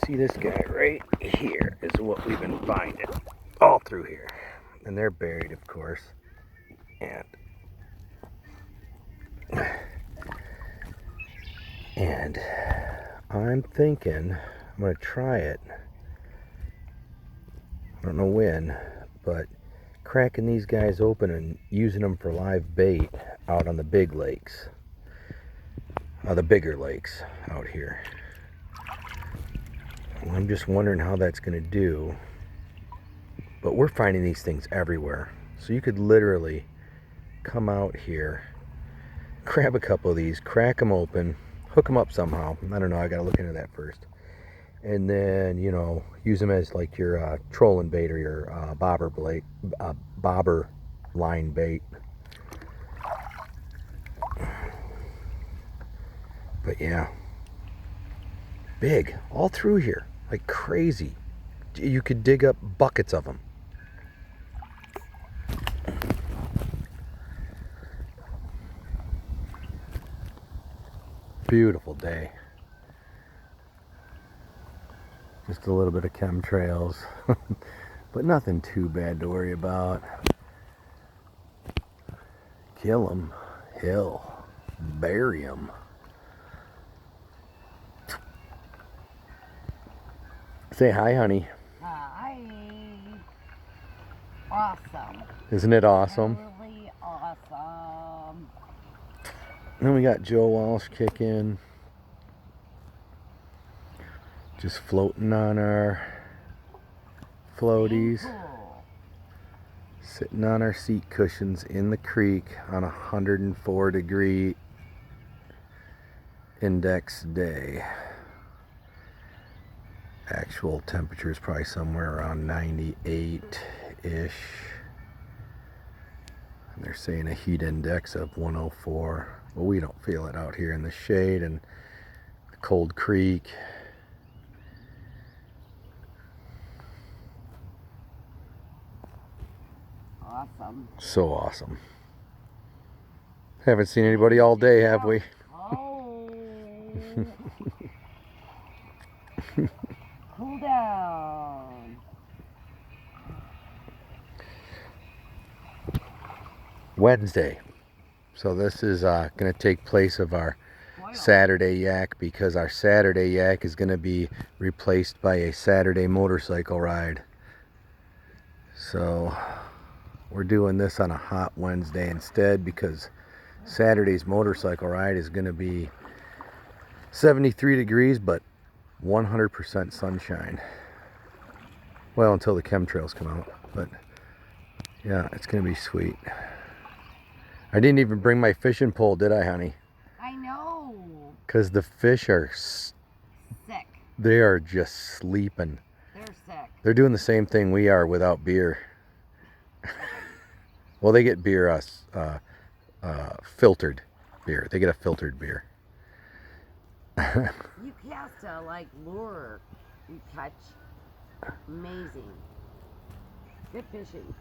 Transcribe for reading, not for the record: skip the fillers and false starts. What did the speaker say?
See, this guy right here is what we've been finding all through here. And they're buried, of course. And I'm thinking I'm going to try it. I don't know when, but cracking these guys open and using them for live bait out on the big lakes. The bigger lakes out here. And I'm just wondering how that's going to do. But we're finding these things everywhere. So you could literally come out here, grab a couple of these, crack them open, hook them up somehow. I don't know, I got to look into that first. And then, you know, use them as like your trolling bait or your bobber line bait. But yeah, big all through here, like crazy. You could dig up buckets of them. Beautiful day. Just a little bit of chemtrails, but nothing too bad to worry about. Kill them, hell, bury them. Say hi, honey. Hi. Awesome. Isn't it awesome? Totally awesome. Then we got Joe Walsh kicking. Just floating on our floaties. Cool. Sitting on our seat cushions in the creek on a 104-degree index day. Actual temperature is probably somewhere around 98-ish. And they're saying a heat index of 104. Well, we don't feel it out here in the shade and the cold creek. Awesome. So awesome. Haven't seen anybody all day, have we? Oh. Cool down. Wednesday. So this is going to take place of our Saturday yak, because our Saturday yak is going to be replaced by a Saturday motorcycle ride. So we're doing this on a hot Wednesday instead, because Saturday's motorcycle ride is going to be 73 degrees but 100% sunshine. Well, until the chemtrails come out. But yeah, it's going to be sweet. I didn't even bring my fishing pole, did I, honey? I know. Because the fish are Sick. they are just sleeping. They're sick. They're doing the same thing we are without beer. Well, they get beer, filtered beer. They get a filtered beer. You cast a like lure you catch. Amazing. Good fishing.